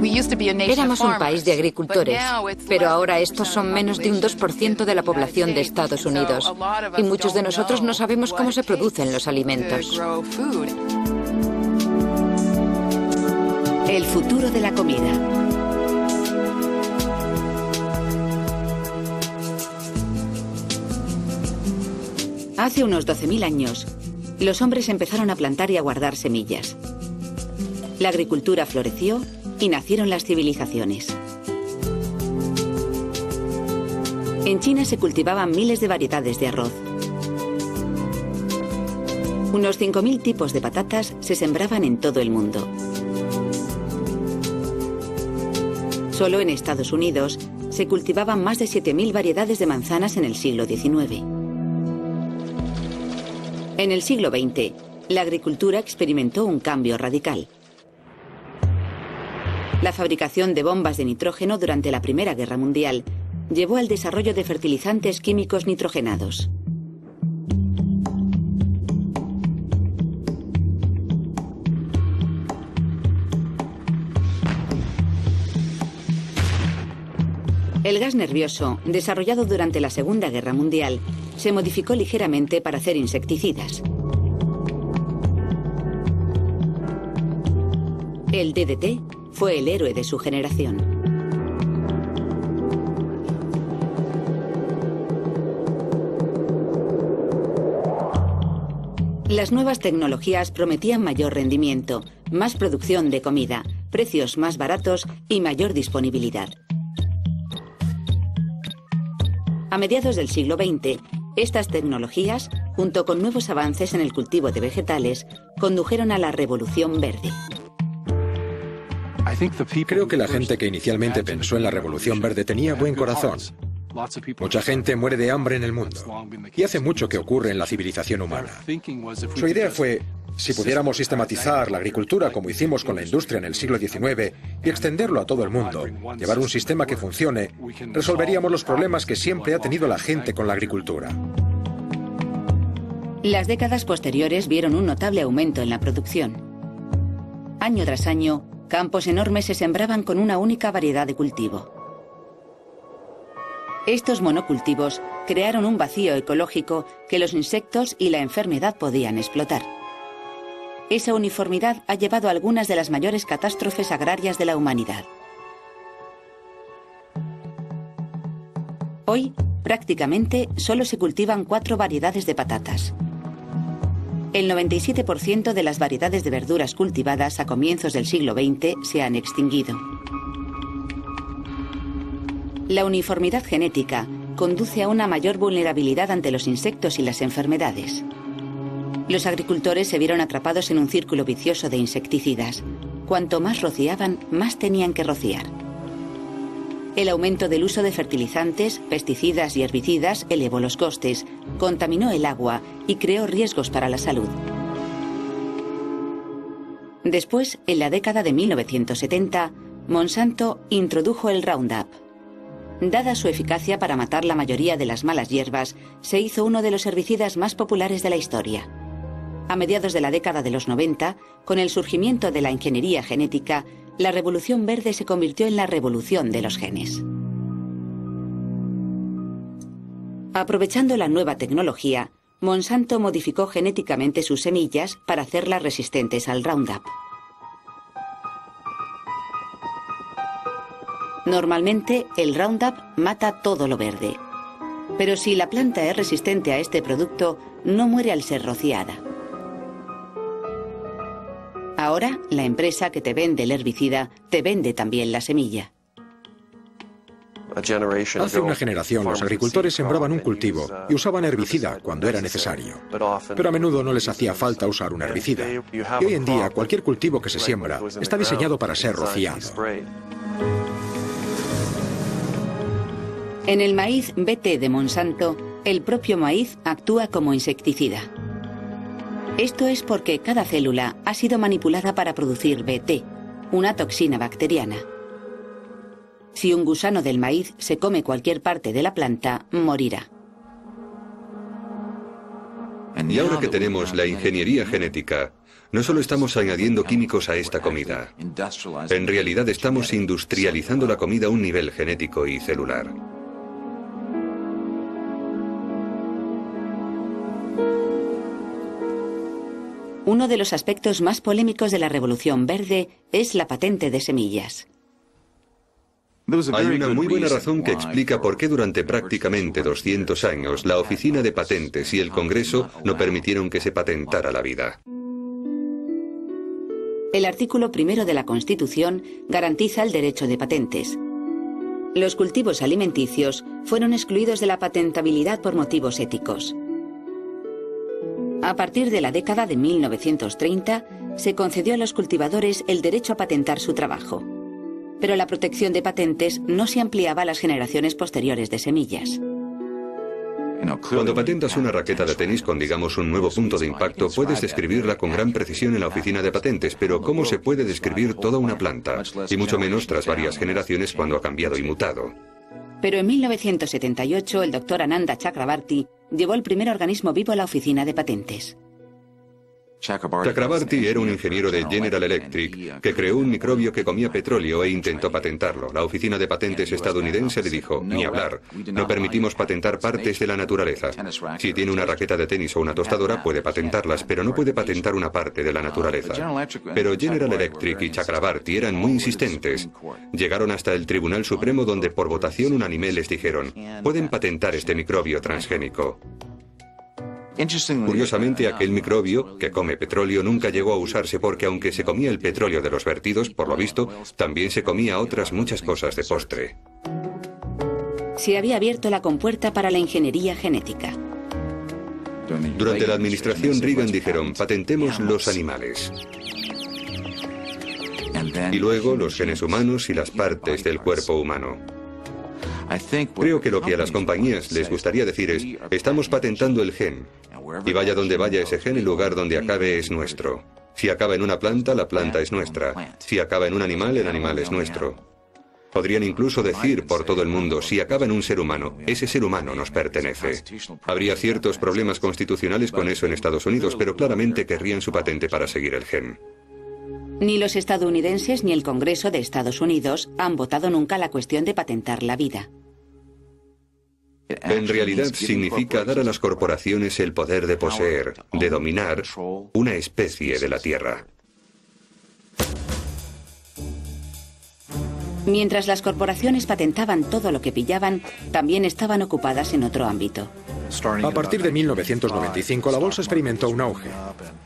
Éramos un país de agricultores, pero ahora estos son menos de un 2% de la población de Estados Unidos, y muchos de nosotros no sabemos cómo se producen los alimentos. El futuro de la comida. Hace unos 12.000 años, los hombres empezaron a plantar y a guardar semillas. La agricultura floreció y nacieron las civilizaciones. En China se cultivaban miles de variedades de arroz. Unos 5.000 tipos de patatas se sembraban en todo el mundo. Solo en Estados Unidos se cultivaban más de 7.000 variedades de manzanas en el siglo XIX. En el siglo XX, la agricultura experimentó un cambio radical. La fabricación de bombas de nitrógeno durante la Primera Guerra Mundial llevó al desarrollo de fertilizantes químicos nitrogenados. El gas nervioso, desarrollado durante la Segunda Guerra Mundial, se modificó ligeramente para hacer insecticidas. El DDT fue el héroe de su generación. Las nuevas tecnologías prometían mayor rendimiento, más producción de comida, precios más baratos y mayor disponibilidad. A mediados del siglo XX, estas tecnologías, junto con nuevos avances en el cultivo de vegetales, condujeron a la Revolución Verde. Creo que la gente que inicialmente pensó en la Revolución Verde tenía buen corazón. Mucha gente muere de hambre en el mundo, y hace mucho que ocurre en la civilización humana. Su idea fue, si pudiéramos sistematizar la agricultura como hicimos con la industria en el siglo XIX y extenderlo a todo el mundo, llevar un sistema que funcione, resolveríamos los problemas que siempre ha tenido la gente con la agricultura. Las décadas posteriores vieron un notable aumento en la producción. Año tras año, campos enormes se sembraban con una única variedad de cultivo. Estos monocultivos crearon un vacío ecológico que los insectos y la enfermedad podían explotar. Esa uniformidad ha llevado a algunas de las mayores catástrofes agrarias de la humanidad. Hoy, prácticamente, solo se cultivan 4 variedades de patatas. El 97% de las variedades de verduras cultivadas a comienzos del siglo XX se han extinguido. La uniformidad genética conduce a una mayor vulnerabilidad ante los insectos y las enfermedades. Los agricultores se vieron atrapados en un círculo vicioso de insecticidas. Cuanto más rociaban, más tenían que rociar. El aumento del uso de fertilizantes, pesticidas y herbicidas elevó los costes, contaminó el agua y creó riesgos para la salud. Después, en la década de 1970, Monsanto introdujo el Roundup. Dada su eficacia para matar la mayoría de las malas hierbas, se hizo uno de los herbicidas más populares de la historia. A mediados de la década de los 90, con el surgimiento de la ingeniería genética, la Revolución Verde se convirtió en la revolución de los genes. Aprovechando la nueva tecnología, Monsanto modificó genéticamente sus semillas para hacerlas resistentes al Roundup. Normalmente, el Roundup mata todo lo verde. Pero si la planta es resistente a este producto, no muere al ser rociada. Ahora, la empresa que te vende el herbicida te vende también la semilla. Hace una generación, los agricultores sembraban un cultivo y usaban herbicida cuando era necesario. Pero a menudo no les hacía falta usar un herbicida. Y hoy en día, cualquier cultivo que se siembra está diseñado para ser rociado. En el maíz BT de Monsanto, el propio maíz actúa como insecticida. Esto es porque cada célula ha sido manipulada para producir BT, una toxina bacteriana. Si un gusano del maíz se come cualquier parte de la planta, morirá. Y ahora que tenemos la ingeniería genética, No solo estamos añadiendo químicos a esta comida. En realidad estamos industrializando la comida a un nivel genético y celular. Uno de los aspectos más polémicos de la Revolución Verde es la patente de semillas. Hay una muy buena razón que explica por qué durante prácticamente 200 años la Oficina de Patentes y el Congreso no permitieron que se patentara la vida. El artículo 1 de la Constitución garantiza el derecho de patentes. Los cultivos alimenticios fueron excluidos de la patentabilidad por motivos éticos. A partir de la década de 1930, se concedió a los cultivadores el derecho a patentar su trabajo. Pero la protección de patentes no se ampliaba a las generaciones posteriores de semillas. Cuando patentas una raqueta de tenis con, digamos, un nuevo punto de impacto, puedes describirla con gran precisión en la oficina de patentes, pero ¿cómo se puede describir toda una planta? Y mucho menos tras varias generaciones cuando ha cambiado y mutado. Pero en 1978, el doctor Ananda Chakrabarty llevó el primer organismo vivo a la oficina de patentes. Chakrabarty era un ingeniero de General Electric que creó un microbio que comía petróleo e intentó patentarlo. La oficina de patentes estadounidense le dijo, ni hablar, no permitimos patentar partes de la naturaleza. Si tiene una raqueta de tenis o una tostadora, puede patentarlas, pero no puede patentar una parte de la naturaleza. Pero General Electric y Chakrabarty eran muy insistentes. Llegaron hasta el Tribunal Supremo donde por votación unánime les dijeron, pueden patentar este microbio transgénico. Curiosamente, aquel microbio, que come petróleo, nunca llegó a usarse porque aunque se comía el petróleo de los vertidos, por lo visto, también se comía otras muchas cosas de postre. Se había abierto la compuerta para la ingeniería genética. Durante la administración Reagan dijeron, patentemos los animales. Y luego los genes humanos y las partes del cuerpo humano. Creo que lo que a las compañías les gustaría decir es, estamos patentando el gen, y vaya donde vaya ese gen, el lugar donde acabe es nuestro. Si acaba en una planta, la planta es nuestra. Si acaba en un animal, el animal es nuestro. Podrían incluso decir por todo el mundo, si acaba en un ser humano, ese ser humano nos pertenece. Habría ciertos problemas constitucionales con eso en Estados Unidos, pero claramente querrían su patente para seguir el gen. Ni los estadounidenses ni el Congreso de Estados Unidos han votado nunca la cuestión de patentar la vida. En realidad significa dar a las corporaciones el poder de poseer, de dominar una especie de la Tierra. Mientras las corporaciones patentaban todo lo que pillaban, también estaban ocupadas en otro ámbito. A partir de 1995 la bolsa experimentó un auge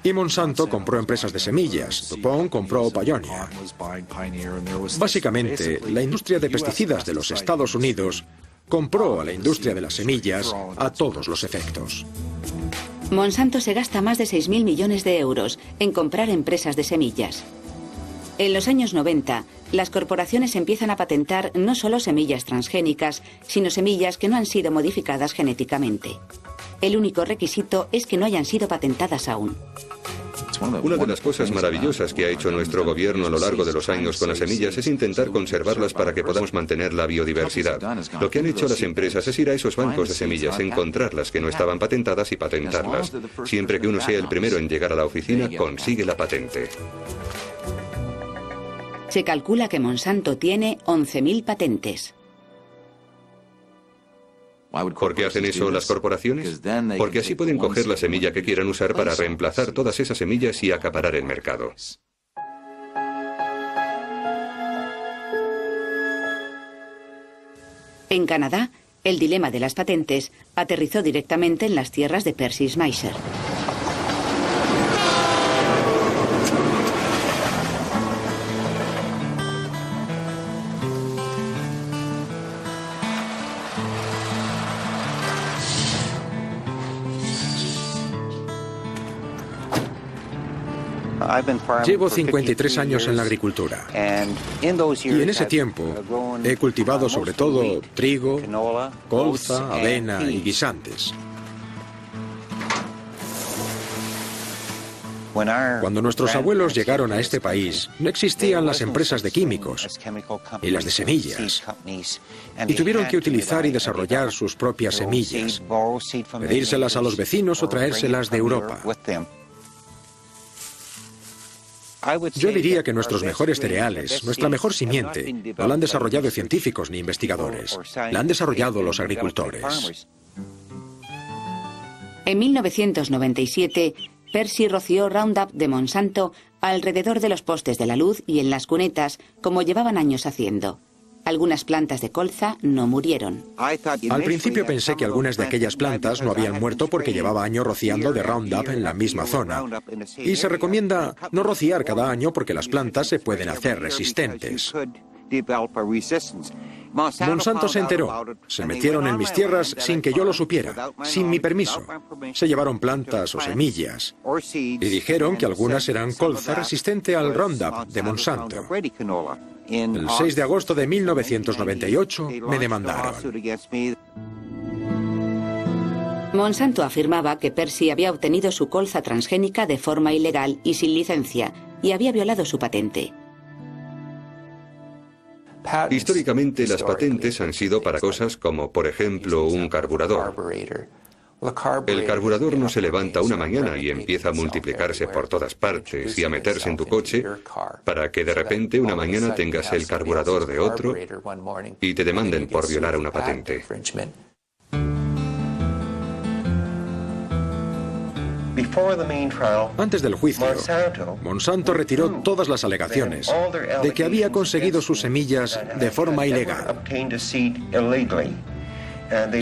y Monsanto compró empresas de semillas, DuPont compró Pioneer. Básicamente, la industria de pesticidas de los Estados Unidos compró a la industria de las semillas a todos los efectos. Monsanto se gasta más de 6.000 millones de euros en comprar empresas de semillas. En los años 90, las corporaciones empiezan a patentar no solo semillas transgénicas, sino semillas que no han sido modificadas genéticamente. El único requisito es que no hayan sido patentadas aún. Una de las cosas maravillosas que ha hecho nuestro gobierno a lo largo de los años con las semillas es intentar conservarlas para que podamos mantener la biodiversidad. Lo que han hecho las empresas es ir a esos bancos de semillas, encontrar las que no estaban patentadas y patentarlas. Siempre que uno sea el primero en llegar a la oficina, consigue la patente. Se calcula que Monsanto tiene 11.000 patentes. ¿Por qué hacen eso las corporaciones? Porque así pueden coger la semilla que quieran usar para reemplazar todas esas semillas y acaparar el mercado. En Canadá, el dilema de las patentes aterrizó directamente en las tierras de Percy Schmeiser. Llevo 53 años en la agricultura y en ese tiempo he cultivado sobre todo trigo, colza, avena y guisantes. Cuando nuestros abuelos llegaron a este país, no existían las empresas de químicos y las de semillas, y tuvieron que utilizar y desarrollar sus propias semillas, pedírselas a los vecinos o traérselas de Europa. Yo diría que nuestros mejores cereales, nuestra mejor simiente, no la han desarrollado científicos ni investigadores, la han desarrollado los agricultores. En 1997, Percy roció Roundup de Monsanto alrededor de los postes de la luz y en las cunetas, como llevaban años haciendo. Algunas plantas de colza no murieron. Al principio pensé que algunas de aquellas plantas no habían muerto porque llevaba años rociando de Roundup en la misma zona. Y se recomienda no rociar cada año porque las plantas se pueden hacer resistentes. Monsanto se enteró. Se metieron en mis tierras sin que yo lo supiera, sin mi permiso. Se llevaron plantas o semillas y dijeron que algunas eran colza resistente al Roundup de Monsanto. El 6 de agosto de 1998 me demandaron. Monsanto afirmaba que Percy había obtenido su colza transgénica de forma ilegal y sin licencia, y había violado su patente. Históricamente, las patentes han sido para cosas como, por ejemplo, un carburador. El carburador no se levanta una mañana y empieza a multiplicarse por todas partes y a meterse en tu coche para que de repente una mañana tengas el carburador de otro y te demanden por violar a una patente. Antes del juicio, Monsanto retiró todas las alegaciones de que había conseguido sus semillas de forma ilegal.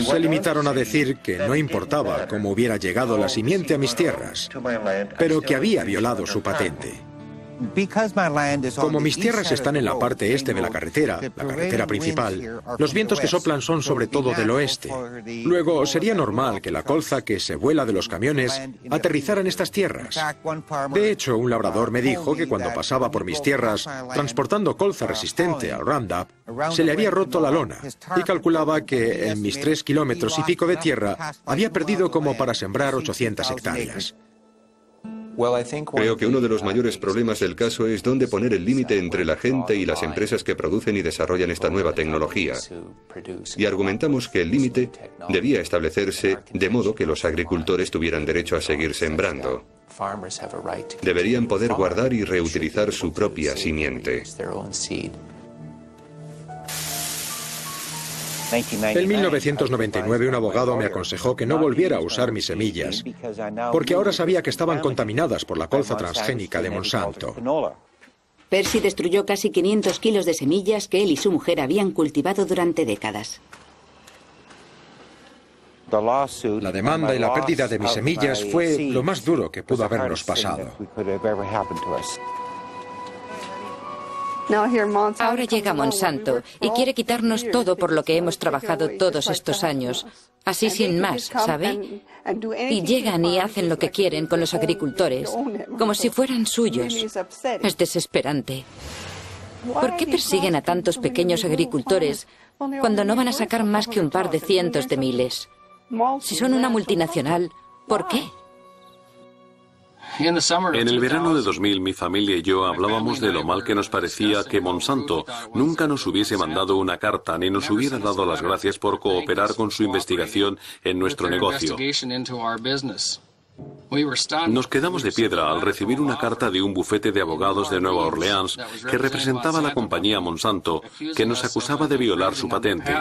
Se limitaron a decir que no importaba cómo hubiera llegado la simiente a mis tierras, pero que había violado su patente. Como mis tierras están en la parte este de la carretera principal, los vientos que soplan son sobre todo del oeste. Luego, sería normal que la colza que se vuela de los camiones aterrizara en estas tierras. De hecho, un labrador me dijo que cuando pasaba por mis tierras transportando colza resistente al Roundup, se le había roto la lona y calculaba que en mis 3 kilómetros y pico de tierra había perdido como para sembrar 800 hectáreas. Creo que uno de los mayores problemas del caso es dónde poner el límite entre la gente y las empresas que producen y desarrollan esta nueva tecnología. Y argumentamos que el límite debía establecerse de modo que los agricultores tuvieran derecho a seguir sembrando. Deberían poder guardar y reutilizar su propia simiente. En 1999 un abogado me aconsejó que no volviera a usar mis semillas, porque ahora sabía que estaban contaminadas por la colza transgénica de Monsanto. Percy destruyó casi 500 kilos de semillas que él y su mujer habían cultivado durante décadas. La demanda y la pérdida de mis semillas fue lo más duro que pudo habernos pasado. Ahora llega Monsanto y quiere quitarnos todo por lo que hemos trabajado todos estos años. Así sin más, ¿sabe? Y llegan y hacen lo que quieren con los agricultores, como si fueran suyos. Es desesperante. ¿Por qué persiguen a tantos pequeños agricultores cuando no van a sacar más que un par de cientos de miles? Si son una multinacional, ¿por qué? En el verano de 2000, mi familia y yo hablábamos de lo mal que nos parecía que Monsanto nunca nos hubiese mandado una carta ni nos hubiera dado las gracias por cooperar con su investigación en nuestro negocio. Nos quedamos de piedra al recibir una carta de un bufete de abogados de Nueva Orleans que representaba a la compañía Monsanto, que nos acusaba de violar su patente.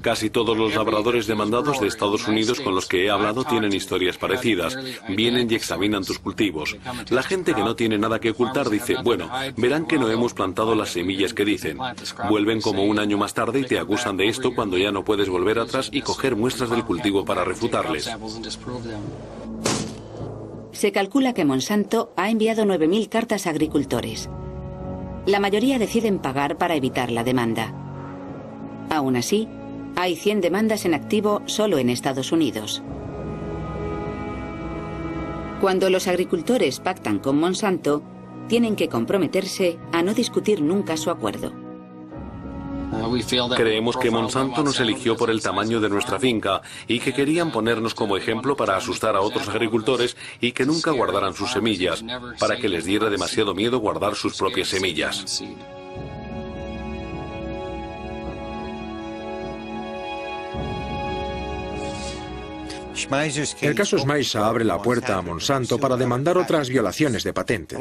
Casi todos los labradores demandados de Estados Unidos con los que he hablado tienen historias parecidas. Vienen y examinan tus cultivos. La gente que no tiene nada que ocultar dice, bueno, verán que no hemos plantado las semillas que dicen. Vuelven como un año más tarde y te acusan de esto cuando ya no puedes volver atrás y coger muestras del cultivo para refutarles. Se calcula que Monsanto ha enviado 9.000 cartas a agricultores. La mayoría deciden pagar para evitar la demanda. Aún así, hay 100 demandas en activo solo en Estados Unidos. Cuando los agricultores pactan con Monsanto, tienen que comprometerse a no discutir nunca su acuerdo. Creemos que Monsanto nos eligió por el tamaño de nuestra finca y que querían ponernos como ejemplo para asustar a otros agricultores y que nunca guardaran sus semillas, para que les diera demasiado miedo guardar sus propias semillas. El caso Schmeisser abre la puerta a Monsanto para demandar otras violaciones de patentes.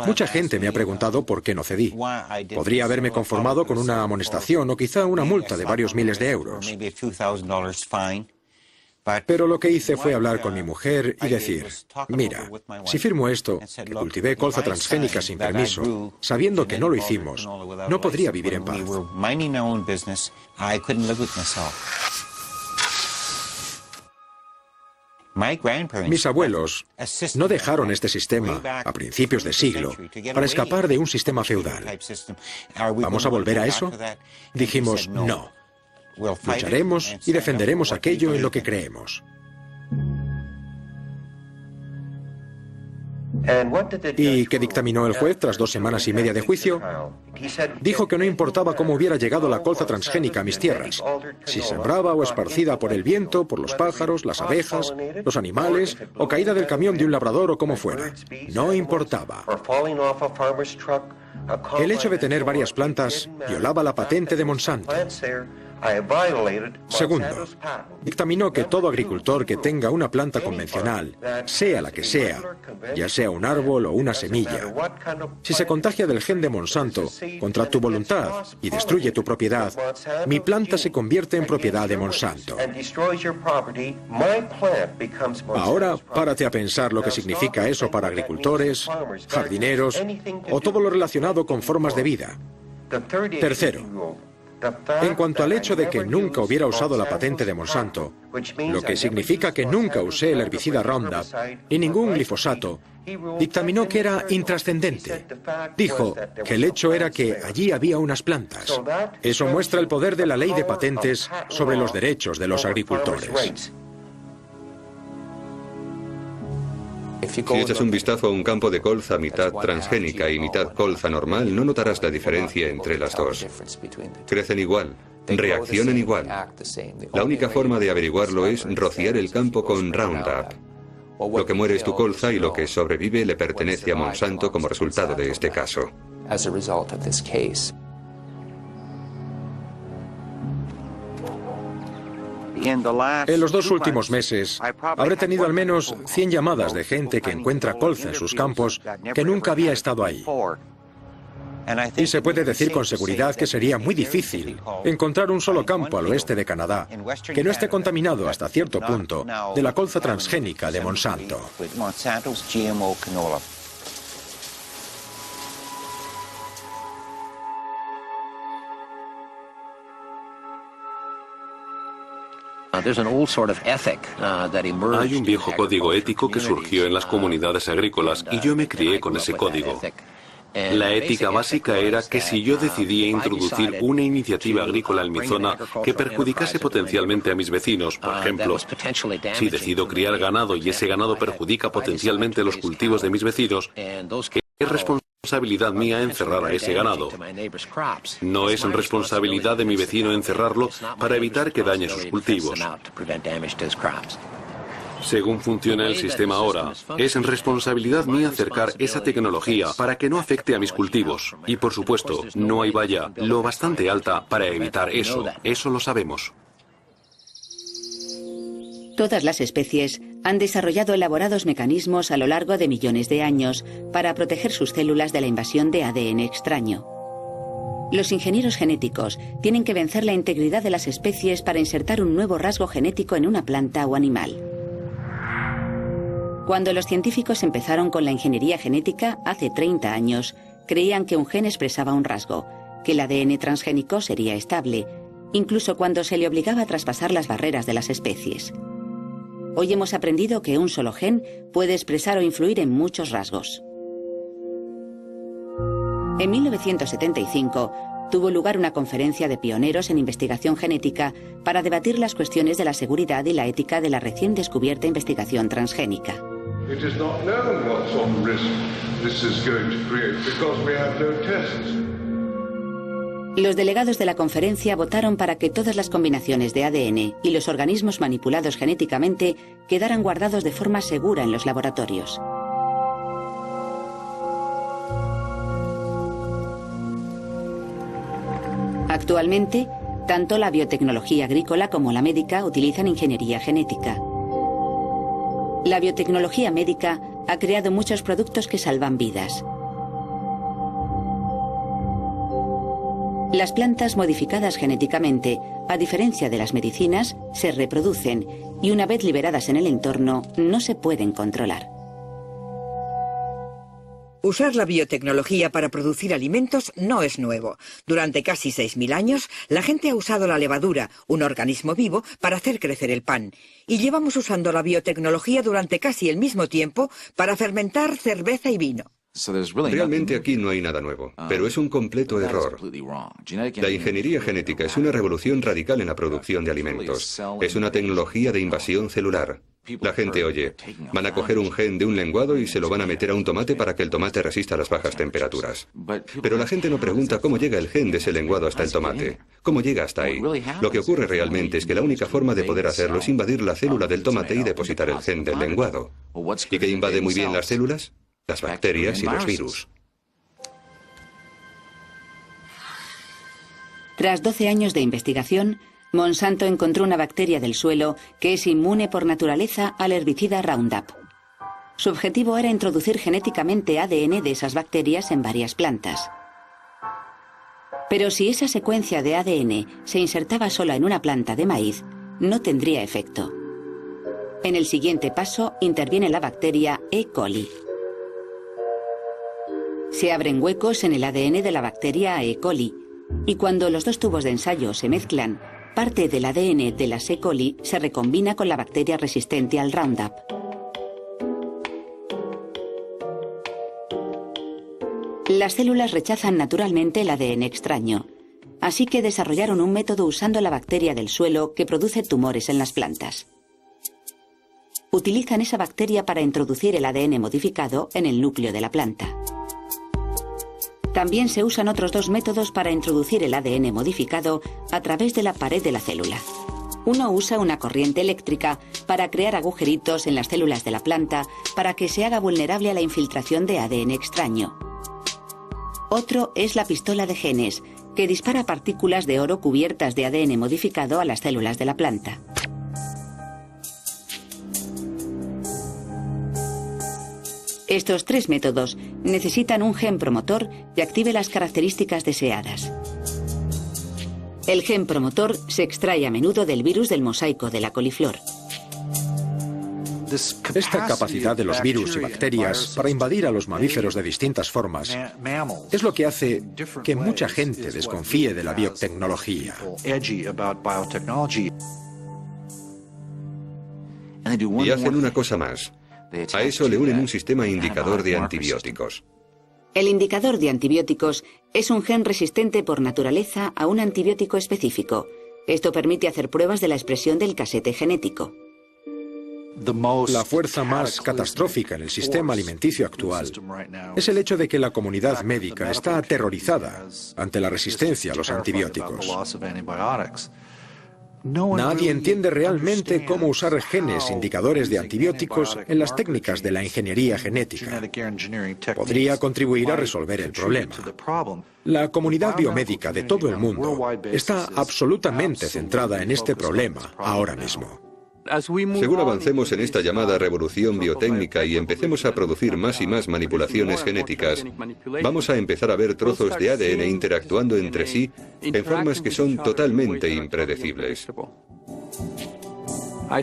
Mucha gente me ha preguntado por qué no cedí. Podría haberme conformado con una amonestación o quizá una multa de varios miles de euros. Pero lo que hice fue hablar con mi mujer y decir, mira, si firmo esto, que cultivé colza transgénica sin permiso, sabiendo que no lo hicimos, no podría vivir en paz. Mis abuelos no dejaron este sistema a principios de siglo para escapar de un sistema feudal. ¿Vamos a volver a eso? Dijimos, no. Lucharemos y defenderemos aquello en lo que creemos. ¿Y qué dictaminó el juez tras 2 semanas y media de juicio? Dijo que no importaba cómo hubiera llegado la colza transgénica a mis tierras, si sembrada o esparcida por el viento, por los pájaros, las abejas, los animales, o caída del camión de un labrador o como fuera. No importaba. El hecho de tener varias plantas violaba la patente de Monsanto. Segundo, dictaminó que todo agricultor que tenga una planta convencional, sea la que sea, ya sea un árbol o una semilla, si se contagia del gen de Monsanto contra tu voluntad y destruye tu propiedad, mi planta se convierte en propiedad de Monsanto. Ahora, párate a pensar lo que significa eso para agricultores, jardineros o todo lo relacionado con formas de vida. Tercero, en cuanto al hecho de que nunca hubiera usado la patente de Monsanto, lo que significa que nunca usé el herbicida Roundup ni ningún glifosato, dictaminó que era intrascendente. Dijo que el hecho era que allí había unas plantas. Eso muestra el poder de la ley de patentes sobre los derechos de los agricultores. Si echas un vistazo a un campo de colza mitad transgénica y mitad colza normal, no notarás la diferencia entre las dos. Crecen igual, reaccionan igual. La única forma de averiguarlo es rociar el campo con Roundup. Lo que muere es tu colza y lo que sobrevive le pertenece a Monsanto como resultado de este caso. En los 2 últimos meses, habré tenido al menos 100 llamadas de gente que encuentra colza en sus campos que nunca había estado ahí. Y se puede decir con seguridad que sería muy difícil encontrar un solo campo al oeste de Canadá que no esté contaminado hasta cierto punto de la colza transgénica de Monsanto. Hay un viejo código ético que surgió en las comunidades agrícolas y yo me crié con ese código. La ética básica era que si yo decidía introducir una iniciativa agrícola en mi zona que perjudicase potencialmente a mis vecinos, por ejemplo, si decido criar ganado y ese ganado perjudica potencialmente los cultivos de mis vecinos, es responsabilidad mía encerrar a ese ganado. No es responsabilidad de mi vecino encerrarlo para evitar que dañe sus cultivos. Según funciona el sistema ahora, es responsabilidad mía acercar esa tecnología para que no afecte a mis cultivos. Y por supuesto, no hay valla lo bastante alta para evitar eso. Eso lo sabemos. Todas las especies han desarrollado elaborados mecanismos a lo largo de millones de años para proteger sus células de la invasión de ADN extraño. Los ingenieros genéticos tienen que vencer la integridad de las especies para insertar un nuevo rasgo genético en una planta o animal. Cuando los científicos empezaron con la ingeniería genética hace 30 años, creían que un gen expresaba un rasgo, que el ADN transgénico sería estable, incluso cuando se le obligaba a traspasar las barreras de las especies. Hoy hemos aprendido que un solo gen puede expresar o influir en muchos rasgos. En 1975 tuvo lugar una conferencia de pioneros en investigación genética para debatir las cuestiones de la seguridad y la ética de la recién descubierta investigación transgénica. Los delegados de la conferencia votaron para que todas las combinaciones de ADN y los organismos manipulados genéticamente quedaran guardados de forma segura en los laboratorios. Actualmente, tanto la biotecnología agrícola como la médica utilizan ingeniería genética. La biotecnología médica ha creado muchos productos que salvan vidas. Las plantas modificadas genéticamente, a diferencia de las medicinas, se reproducen y una vez liberadas en el entorno, no se pueden controlar. Usar la biotecnología para producir alimentos no es nuevo. Durante casi 6.000 años, la gente ha usado la levadura, un organismo vivo, para hacer crecer el pan. Y llevamos usando la biotecnología durante casi el mismo tiempo para fermentar cerveza y vino. Realmente aquí no hay nada nuevo, pero es un completo error. La ingeniería genética es una revolución radical en la producción de alimentos. Es una tecnología de invasión celular. La gente oye, van a coger un gen de un lenguado y se lo van a meter a un tomate para que el tomate resista las bajas temperaturas. Pero la gente no pregunta cómo llega el gen de ese lenguado hasta el tomate. ¿Cómo llega hasta ahí? Lo que ocurre realmente es que la única forma de poder hacerlo es invadir la célula del tomate y depositar el gen del lenguado. ¿Y qué invade muy bien las células? Las bacterias y los virus. Tras 12 años de investigación, Monsanto encontró una bacteria del suelo que es inmune por naturaleza al herbicida Roundup. Su objetivo era introducir genéticamente ADN de esas bacterias en varias plantas. Pero si esa secuencia de ADN se insertaba sola en una planta de maíz, no tendría efecto. En el siguiente paso interviene la bacteria E. coli. Se abren huecos en el ADN de la bacteria E. coli, y cuando los dos tubos de ensayo se mezclan, parte del ADN de la E. coli se recombina con la bacteria resistente al Roundup. Las células rechazan naturalmente el ADN extraño, así que desarrollaron un método usando la bacteria del suelo que produce tumores en las plantas. Utilizan esa bacteria para introducir el ADN modificado en el núcleo de la planta. También se usan otros dos métodos para introducir el ADN modificado a través de la pared de la célula. Uno usa una corriente eléctrica para crear agujeritos en las células de la planta para que se haga vulnerable a la infiltración de ADN extraño. Otro es la pistola de genes, que dispara partículas de oro cubiertas de ADN modificado a las células de la planta. Estos tres métodos necesitan un gen promotor que active las características deseadas. El gen promotor se extrae a menudo del virus del mosaico de la coliflor. Esta capacidad de los virus y bacterias para invadir a los mamíferos de distintas formas es lo que hace que mucha gente desconfíe de la biotecnología. Y hacen una cosa más. A eso le unen un sistema indicador de antibióticos. El indicador de antibióticos es un gen resistente por naturaleza a un antibiótico específico. Esto permite hacer pruebas de la expresión del casete genético. La fuerza más catastrófica en el sistema alimenticio actual es el hecho de que la comunidad médica está aterrorizada ante la resistencia a los antibióticos. Nadie entiende realmente cómo usar genes indicadores de antibióticos en las técnicas de la ingeniería genética. Podría contribuir a resolver el problema. La comunidad biomédica de todo el mundo está absolutamente centrada en este problema ahora mismo. Según avancemos en esta llamada revolución biotécnica y empecemos a producir más y más manipulaciones genéticas, vamos a empezar a ver trozos de ADN interactuando entre sí en formas que son totalmente impredecibles.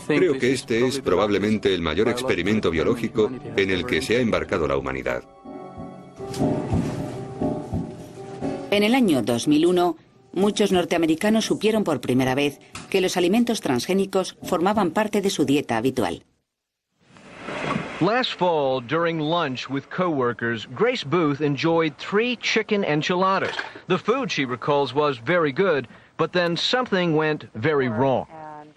Creo que este es probablemente el mayor experimento biológico en el que se ha embarcado la humanidad. En el año 2001, muchos norteamericanos supieron por primera vez que los alimentos transgénicos formaban parte de su dieta habitual. Last fall, during lunch with coworkers, Grace Booth enjoyed 3 chicken enchiladas. The food, she recalls, was very good, but then something went very wrong.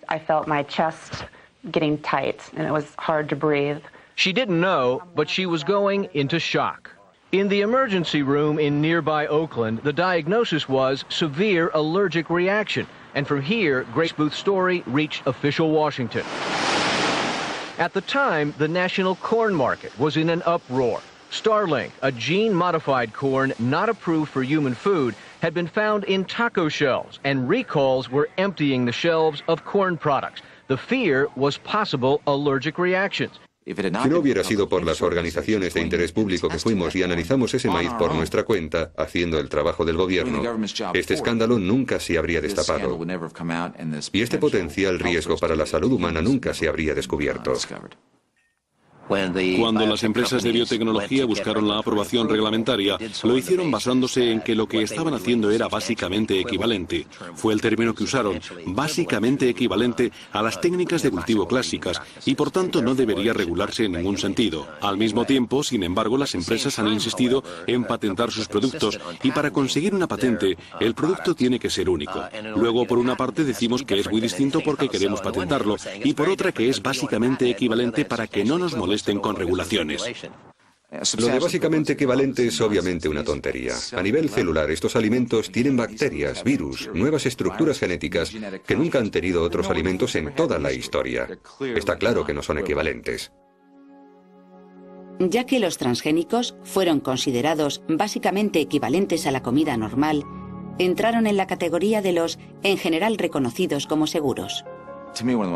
I felt my chest getting tight, and it was hard to breathe. She didn't know, but she was going into shock. In the emergency room in nearby Oakland, the diagnosis was severe allergic reaction, and from here, Grace Booth's story reached official Washington. At the time, the national corn market was in an uproar. Starlink, a gene-modified corn not approved for human food, had been found in taco shells, and recalls were emptying the shelves of corn products. The fear was possible allergic reactions. Si no hubiera sido por las organizaciones de interés público que fuimos y analizamos ese maíz por nuestra cuenta, haciendo el trabajo del gobierno, este escándalo nunca se habría destapado. Y este potencial riesgo para la salud humana nunca se habría descubierto. Cuando las empresas de biotecnología buscaron la aprobación reglamentaria, lo hicieron basándose en que lo que estaban haciendo era básicamente equivalente. Fue el término que usaron, básicamente equivalente a las técnicas de cultivo clásicas, y por tanto no debería regularse en ningún sentido. Al mismo tiempo, sin embargo, las empresas han insistido en patentar sus productos, y para conseguir una patente, el producto tiene que ser único. Luego, por una parte, decimos que es muy distinto porque queremos patentarlo, y por otra que es básicamente equivalente para que no nos molesten con regulaciones. Lo de básicamente equivalente es obviamente una tontería. A nivel celular, estos alimentos tienen bacterias, virus, nuevas estructuras genéticas que nunca han tenido otros alimentos en toda la historia. Está claro que no son equivalentes. Ya que los transgénicos fueron considerados básicamente equivalentes a la comida normal, entraron en la categoría de los, en general, reconocidos como seguros.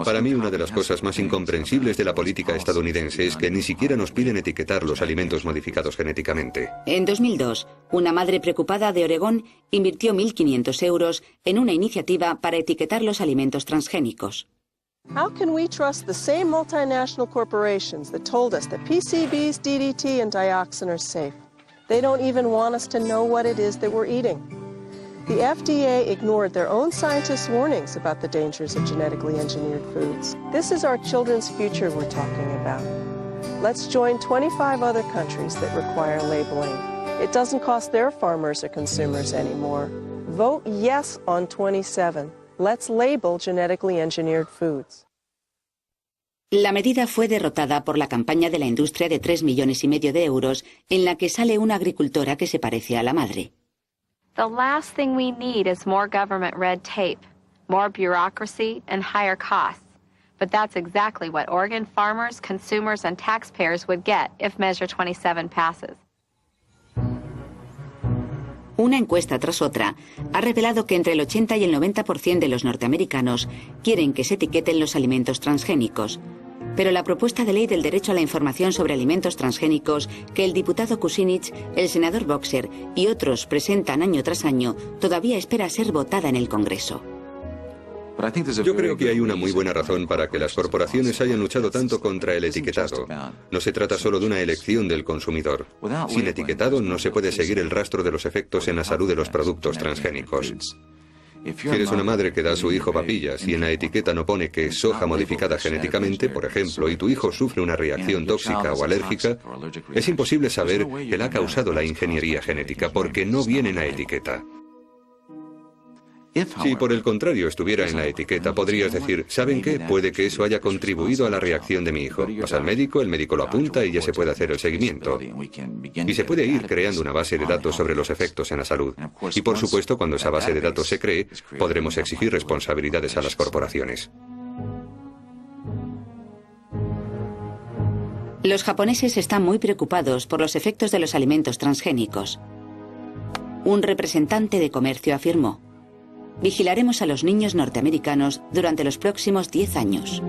Para mí, una de las cosas más incomprensibles de la política estadounidense es que ni siquiera nos piden etiquetar los alimentos modificados genéticamente. En 2002, una madre preocupada de Oregón invirtió 1.500 euros en una iniciativa para etiquetar los alimentos transgénicos. How can we trust the same multinational corporations that told us that PCBs, DDT, and dioxin are safe? They don't even want us to know what it is that we're eating. The FDA ignored their own scientists' warnings about the dangers of genetically engineered foods. This is our children's future we're talking about. Let's join 25 other countries that require labeling. It doesn't cost their farmers or consumers anymore. Vote yes on 27. Let's label genetically engineered foods. La medida fue derrotada por la campaña de la industria de 3,5 millones de euros, en la que sale una agricultora que se parece a la madre. The last thing we need is more government red tape, more bureaucracy, and higher costs. But that's exactly what Oregon farmers, consumers, and taxpayers would get if Measure 27 passes. Una encuesta tras otra ha revelado que entre el 80 y el 90% de los norteamericanos quieren que se etiqueten los alimentos transgénicos. Pero la propuesta de ley del derecho a la información sobre alimentos transgénicos que el diputado Kucinich, el senador Boxer y otros presentan año tras año todavía espera ser votada en el Congreso. Yo creo que hay una muy buena razón para que las corporaciones hayan luchado tanto contra el etiquetado. No se trata solo de una elección del consumidor. Sin etiquetado no se puede seguir el rastro de los efectos en la salud de los productos transgénicos. Si eres una madre que da a su hijo papillas y en la etiqueta no pone que es soja modificada genéticamente, por ejemplo, y tu hijo sufre una reacción tóxica o alérgica, es imposible saber que la ha causado la ingeniería genética porque no viene en la etiqueta. Si por el contrario estuviera en la etiqueta, podrías decir, ¿saben qué? Puede que eso haya contribuido a la reacción de mi hijo. Vas al médico, el médico lo apunta y ya se puede hacer el seguimiento. Y se puede ir creando una base de datos sobre los efectos en la salud. Y por supuesto, cuando esa base de datos se cree, podremos exigir responsabilidades a las corporaciones. Los japoneses están muy preocupados por los efectos de los alimentos transgénicos. Un representante de comercio afirmó: vigilaremos a los niños norteamericanos durante los próximos 10 años.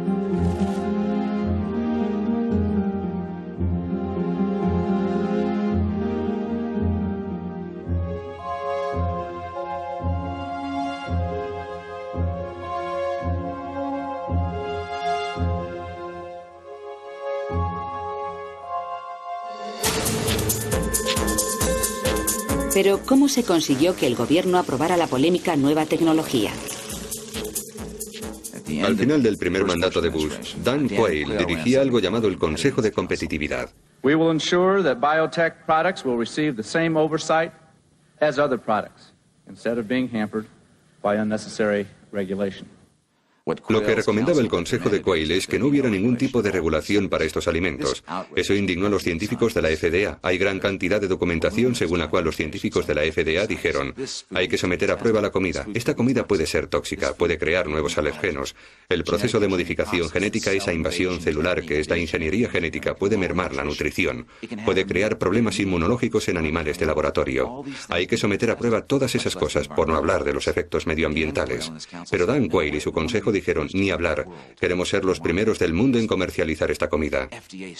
Pero, ¿cómo se consiguió que el gobierno aprobara la polémica nueva tecnología? Al final del primer mandato de Bush, Dan Quayle dirigía algo llamado el Consejo de Competitividad. We will ensure that biotech products will receive the same oversight as other products, instead of being hampered by unnecessary regulation. Lo que recomendaba el Consejo de Quayle es que no hubiera ningún tipo de regulación para estos alimentos. Eso indignó a los científicos de la FDA. Hay gran cantidad de documentación según la cual los científicos de la FDA dijeron: hay que someter a prueba la comida. Esta comida puede ser tóxica, puede crear nuevos alergenos. El proceso de modificación genética, esa invasión celular que es la ingeniería genética, puede mermar la nutrición. Puede crear problemas inmunológicos en animales de laboratorio. Hay que someter a prueba todas esas cosas, por no hablar de los efectos medioambientales. Pero Dan Quayle y su consejo dijeron, ni hablar. Queremos ser los primeros del mundo en comercializar esta comida.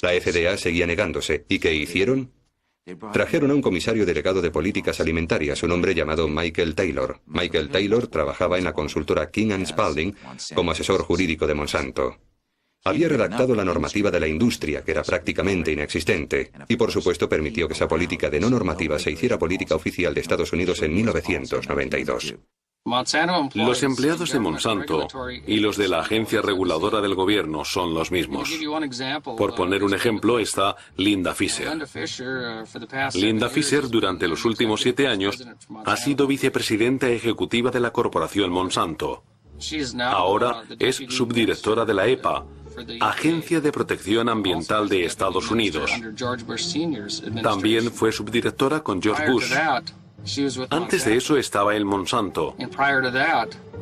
La FDA seguía negándose. ¿Y qué hicieron? Trajeron a un comisario delegado de políticas alimentarias, un hombre llamado Michael Taylor. Michael Taylor trabajaba en la consultora King & Spalding como asesor jurídico de Monsanto. Había redactado la normativa de la industria, que era prácticamente inexistente, y por supuesto permitió que esa política de no normativa se hiciera política oficial de Estados Unidos en 1992. Los empleados de Monsanto y los de la agencia reguladora del gobierno son los mismos. Por poner un ejemplo está Linda Fisher. Linda Fisher, durante los últimos 7 años, ha sido vicepresidenta ejecutiva de la corporación Monsanto. Ahora es subdirectora de la EPA, Agencia de Protección Ambiental de Estados Unidos. También fue subdirectora con George Bush. Antes de eso estaba en Monsanto.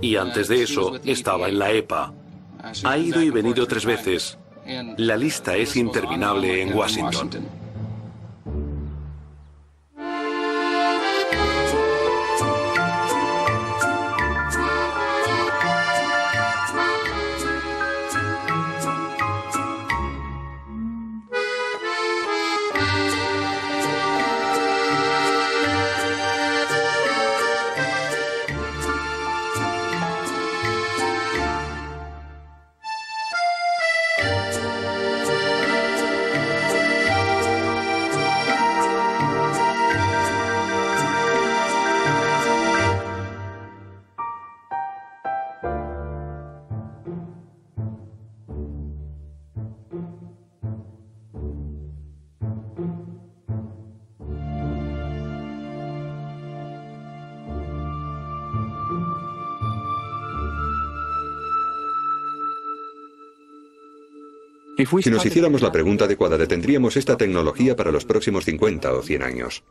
Y antes de eso estaba en la EPA. Ha ido y venido 3 veces. La lista es interminable en Washington. Si nos hiciéramos la pregunta adecuada, detendríamos esta tecnología para los próximos 50 o 100 años.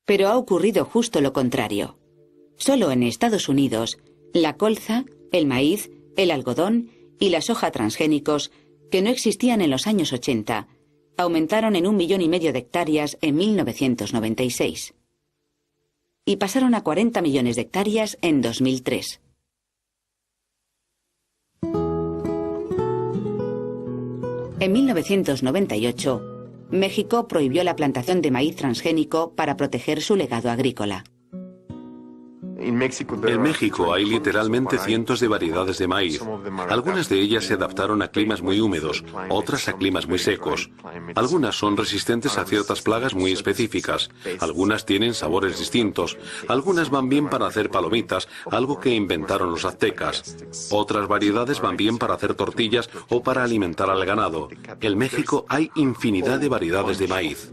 Pero ha ocurrido justo lo contrario. Solo en Estados Unidos, la colza, el maíz, el algodón y la soja transgénicos, que no existían en los años 80, aumentaron en 1,5 millones de hectáreas en 1996. Y pasaron a 40 millones de hectáreas en 2003. En 1998, México prohibió la plantación de maíz transgénico para proteger su legado agrícola. En México hay literalmente cientos de variedades de maíz. Algunas de ellas se adaptaron a climas muy húmedos, otras a climas muy secos. Algunas son resistentes a ciertas plagas muy específicas. Algunas tienen sabores distintos. Algunas van bien para hacer palomitas, algo que inventaron los aztecas. Otras variedades van bien para hacer tortillas o para alimentar al ganado. En México hay infinidad de variedades de maíz.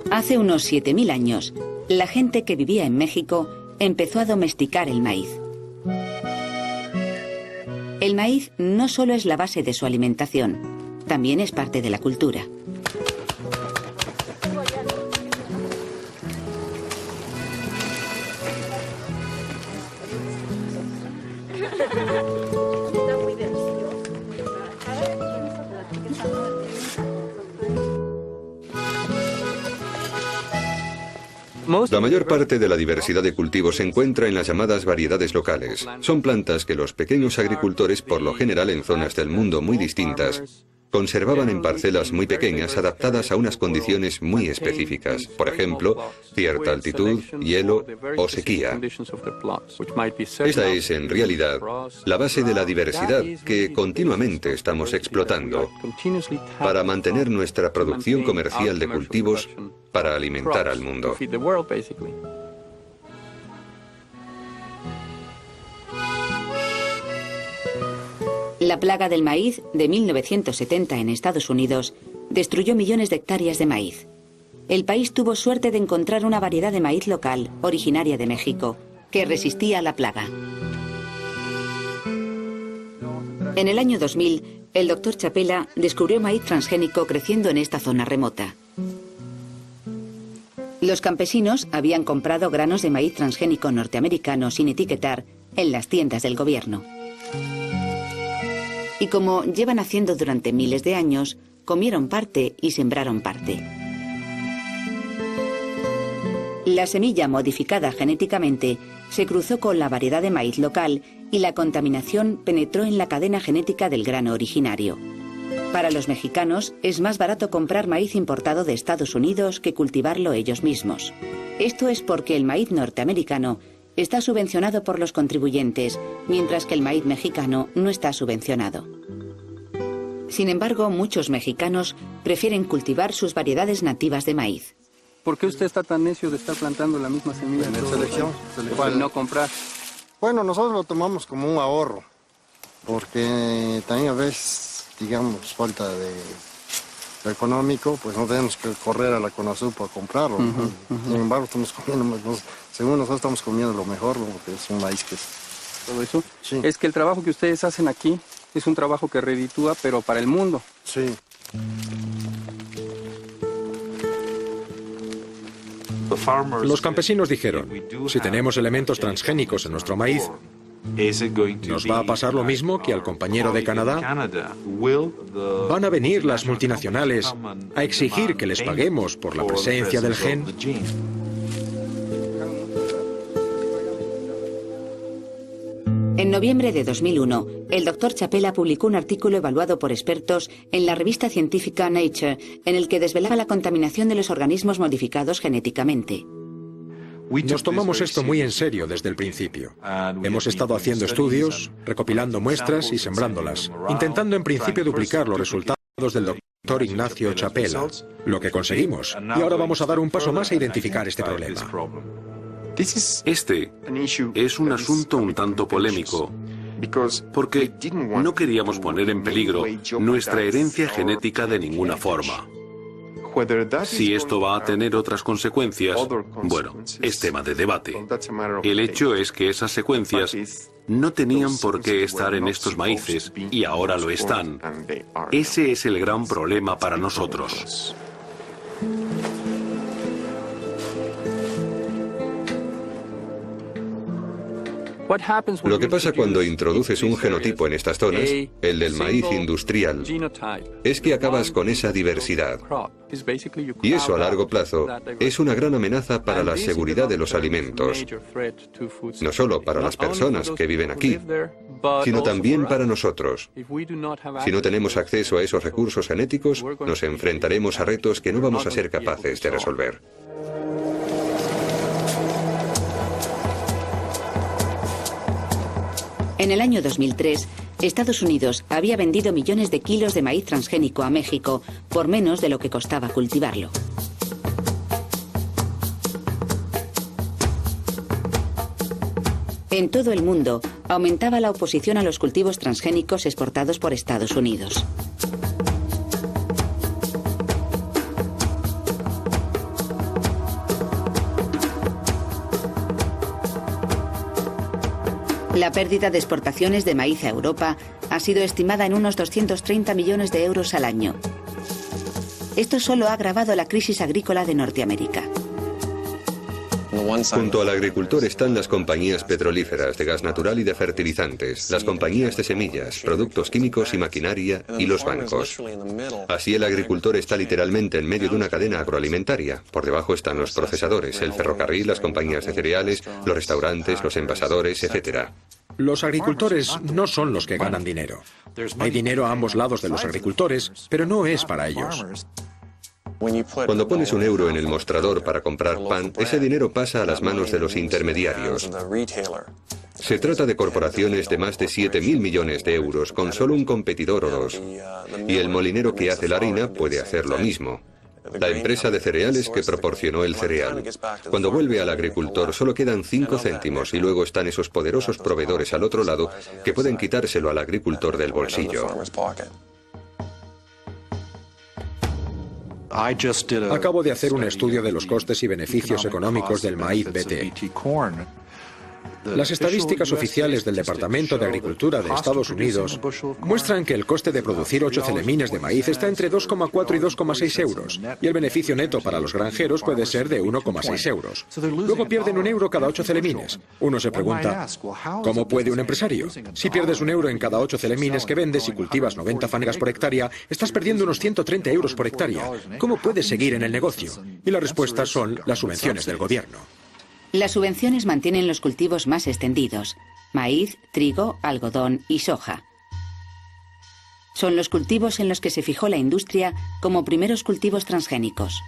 Hace unos 7.000 años, la gente que vivía en México empezó a domesticar el maíz. El maíz no solo es la base de su alimentación, también es parte de la cultura. La mayor parte de la diversidad de cultivos se encuentra en las llamadas variedades locales. Son plantas que los pequeños agricultores, por lo general en zonas del mundo muy distintas, conservaban en parcelas muy pequeñas adaptadas a unas condiciones muy específicas. Por ejemplo, cierta altitud, hielo o sequía. Esta es, en realidad, la base de la diversidad que continuamente estamos explotando para mantener nuestra producción comercial de cultivos para alimentar al mundo. La plaga del maíz de 1970 en Estados Unidos destruyó millones de hectáreas de maíz. El país tuvo suerte de encontrar una variedad de maíz local, originaria de México, que resistía a la plaga. En el año 2000, el doctor Chapela descubrió maíz transgénico creciendo en esta zona remota. Los campesinos habían comprado granos de maíz transgénico norteamericano sin etiquetar en las tiendas del gobierno. Y como llevan haciendo durante miles de años, comieron parte y sembraron parte. La semilla modificada genéticamente se cruzó con la variedad de maíz local y la contaminación penetró en la cadena genética del grano originario. Para los mexicanos es más barato comprar maíz importado de Estados Unidos que cultivarlo ellos mismos. Esto es porque el maíz norteamericano está subvencionado por los contribuyentes, mientras que el maíz mexicano no está subvencionado. Sin embargo, muchos mexicanos prefieren cultivar sus variedades nativas de maíz. ¿Por qué usted está tan necio de estar plantando la misma semilla en toda selección? ¿Cuál no comprar? Bueno, nosotros lo tomamos como un ahorro, porque también a veces, digamos, falta de económico, pues no tenemos que correr a la Conasur para comprarlo. Sin embargo, estamos comiendo, según nosotros estamos comiendo lo mejor, porque es un maíz que es... ¿Todo eso? Sí. Es que el trabajo que ustedes hacen aquí es un trabajo que reditúa, pero para el mundo. Sí. Los campesinos dijeron, si tenemos elementos transgénicos en nuestro maíz, ¿nos va a pasar lo mismo que al compañero de Canadá? ¿Van a venir las multinacionales a exigir que les paguemos por la presencia del gen? En noviembre de 2001, el Dr. Chapela publicó un artículo evaluado por expertos en la revista científica Nature, en el que desvelaba la contaminación de los organismos modificados genéticamente. Nos tomamos esto muy en serio desde el principio. Hemos estado haciendo estudios, recopilando muestras y sembrándolas, intentando en principio duplicar los resultados del Dr. Ignacio Chapela, lo que conseguimos. Y ahora vamos a dar un paso más a identificar este problema. Este es un asunto un tanto polémico, porque no queríamos poner en peligro nuestra herencia genética de ninguna forma. Si esto va a tener otras consecuencias, bueno, es tema de debate. El hecho es que esas secuencias no tenían por qué estar en estos maíces y ahora lo están. Ese es el gran problema para nosotros. Lo que pasa cuando introduces un genotipo en estas zonas, el del maíz industrial, es que acabas con esa diversidad. Y eso a largo plazo es una gran amenaza para la seguridad de los alimentos. No solo para las personas que viven aquí, sino también para nosotros. Si no tenemos acceso a esos recursos genéticos, nos enfrentaremos a retos que no vamos a ser capaces de resolver. En el año 2003, Estados Unidos había vendido millones de kilos de maíz transgénico a México por menos de lo que costaba cultivarlo. En todo el mundo, aumentaba la oposición a los cultivos transgénicos exportados por Estados Unidos. La pérdida de exportaciones de maíz a Europa ha sido estimada en unos 230 millones de euros al año. Esto solo ha agravado la crisis agrícola de Norteamérica. Junto al agricultor están las compañías petrolíferas de gas natural y de fertilizantes, las compañías de semillas, productos químicos y maquinaria y los bancos. Así el agricultor está literalmente en medio de una cadena agroalimentaria. Por debajo están los procesadores, el ferrocarril, las compañías de cereales, los restaurantes, los envasadores, etc. Los agricultores no son los que ganan dinero. Hay dinero a ambos lados de los agricultores, pero no es para ellos. Cuando pones un euro en el mostrador para comprar pan, ese dinero pasa a las manos de los intermediarios. Se trata de corporaciones de más de 7.000 millones de euros, con solo un competidor o dos. Y el molinero que hace la harina puede hacer lo mismo. La empresa de cereales que proporcionó el cereal. Cuando vuelve al agricultor solo quedan 5 céntimos y luego están esos poderosos proveedores al otro lado que pueden quitárselo al agricultor del bolsillo. Acabo de hacer un estudio de los costes y beneficios económicos del maíz BT. Las estadísticas oficiales del Departamento de Agricultura de Estados Unidos muestran que el coste de producir 8 celemines de maíz está entre 2,4 y 2,6 euros, y el beneficio neto para los granjeros puede ser de 1,6 euros. Luego pierden 1 euro cada 8 celemines. Uno se pregunta, ¿cómo puede un empresario? Si pierdes 1 euro en cada 8 celemines que vendes y cultivas 90 fanegas por hectárea, estás perdiendo unos 130 euros por hectárea. ¿Cómo puedes seguir en el negocio? Y la respuesta son las subvenciones del gobierno. Las subvenciones mantienen los cultivos más extendidos: maíz, trigo, algodón y soja. Son los cultivos en los que se fijó la industria como primeros cultivos transgénicos.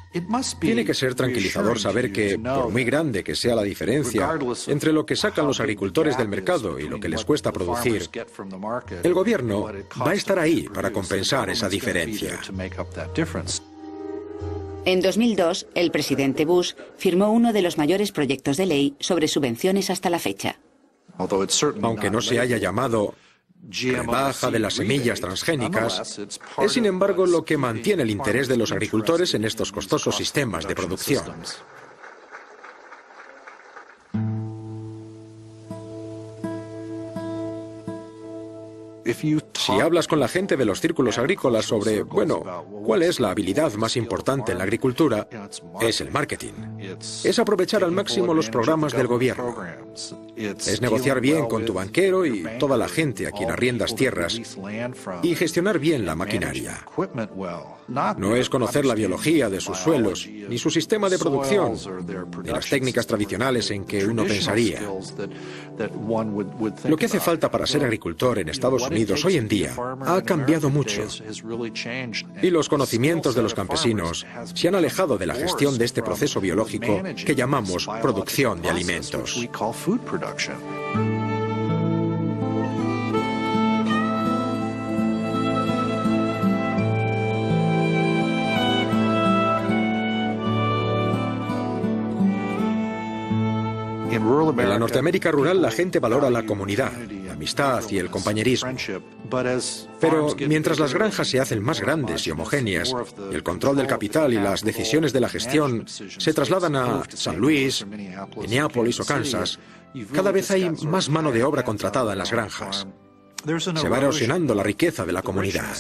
Tiene que ser tranquilizador saber que, por muy grande que sea la diferencia entre lo que sacan los agricultores del mercado y lo que les cuesta producir, el gobierno va a estar ahí para compensar esa diferencia. En 2002, el presidente Bush firmó uno de los mayores proyectos de ley sobre subvenciones hasta la fecha. Aunque no se haya llamado rebaja de las semillas transgénicas, es sin embargo lo que mantiene el interés de los agricultores en estos costosos sistemas de producción. Si hablas con la gente de los círculos agrícolas sobre, ¿cuál es la habilidad más importante en la agricultura? Es el marketing. Es aprovechar al máximo los programas del gobierno. Es negociar bien con tu banquero y toda la gente a quien arriendas tierras y gestionar bien la maquinaria. No es conocer la biología de sus suelos, ni su sistema de producción, ni las técnicas tradicionales en que uno pensaría. Lo que hace falta para ser agricultor en Estados Unidos hoy en día ha cambiado mucho. Y los conocimientos de los campesinos se han alejado de la gestión de este proceso biológico que llamamos producción de alimentos. En la Norteamérica rural la gente valora la comunidad, la amistad y el compañerismo. Pero mientras las granjas se hacen más grandes y homogéneas, y el control del capital y las decisiones de la gestión se trasladan a San Luis, Minneapolis o Kansas, cada vez hay más mano de obra contratada en las granjas. Se va erosionando la riqueza de la comunidad.